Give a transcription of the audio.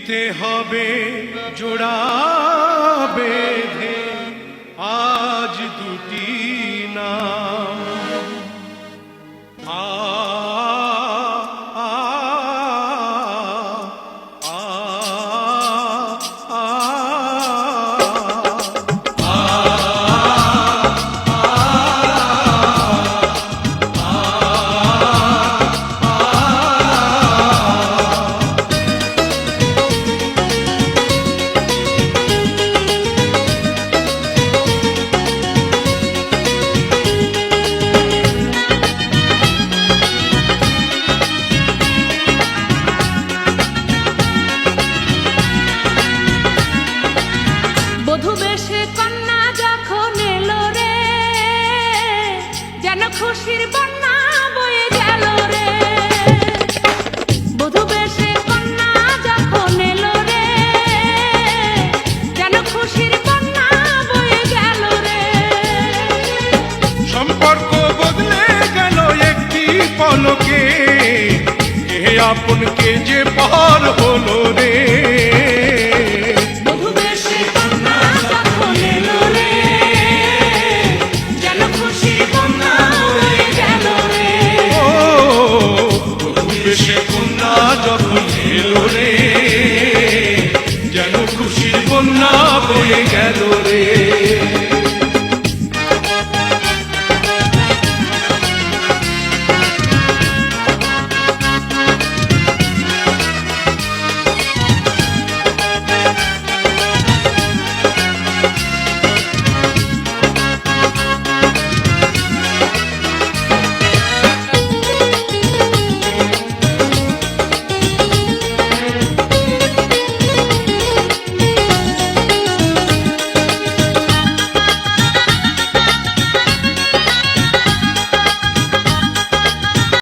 দিতে হবে জোড়া বেঁধে আজ দুটি নাম। আ আ আ আ খুশির বন্যা বয়ে গেল রে, বধূ বেশে কন্যা যখন এলো রে, যেন খুশির বন্যা বয়ে গেল রে। সম্পর্ক বদলে গেল একটি পলকে, কে আপন কে যে পর হলো রে।